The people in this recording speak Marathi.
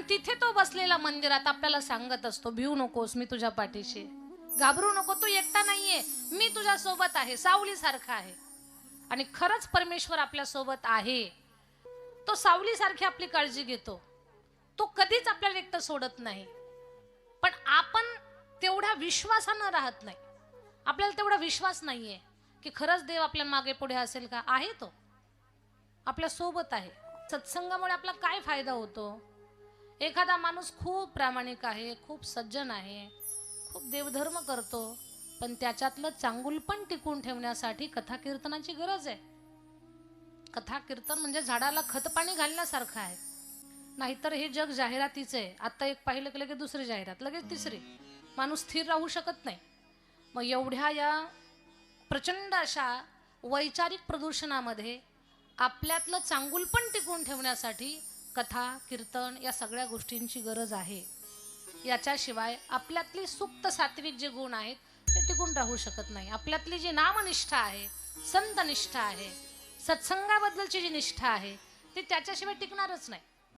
तिथे तो बसलेला मंदिरात आपल्याला सांगत असतो, भिवू नकोस, मी तुझ्या पाठीशी, घाबरू नको, तू एकटा नाहीये, मी तुझ्या सोबत आहे, सावली सारखा आहे. आणि खरंच परमेश्वर आपल्या सोबत आहे. तो सावली सारखी आपली काळजी घेतो. तो कधीच आपल्याला एकटं सोडत नाही. पण आपण तेवढ्या विश्वासानं राहत नाही. आपल्याला तेवढा विश्वास नाहीये की खरंच देव आपल्या मागे पुढे असेल का. आहे तो आपल्या सोबत आहे. सत्संगामुळे आपला काय फायदा होतो. एखादा माणूस खूप प्रामाणिक आहे, खूप सज्जन आहे, खूप देवधर्म करतो, पण त्याच्यातलं चांगुलपण टिकून ठेवण्यासाठी कथा कीर्तनाची गरज आहे. कथा कीर्तन म्हणजे झाडाला खत पाणी घालण्यासारखं आहे. नाहीतर हे जग जाहिरातीचं आहे. आता एक पाहिलं की लगेच दुसरी जाहिरात, लगेच तिसरी. माणूस स्थिर राहू शकत नाही. मग एवढ्या या प्रचंड अशा वैचारिक प्रदूषणामध्ये आपल्यातलं चांगुलपण टिकून ठेवण्यासाठी कथा कीर्तन या सगळ्या गोष्टींची गरज आहे. याच्याशिवाय आपल्यातली सुप्त सात्विक जे गुण आहेत ते टिकून राहू शकत नाही. आपल्यातली जी नामनिष्ठा आहे, संतनिष्ठा आहे, सत्संगाबद्दलची जी निष्ठा आहे ती त्याच्याशिवाय टिकणारच नाही.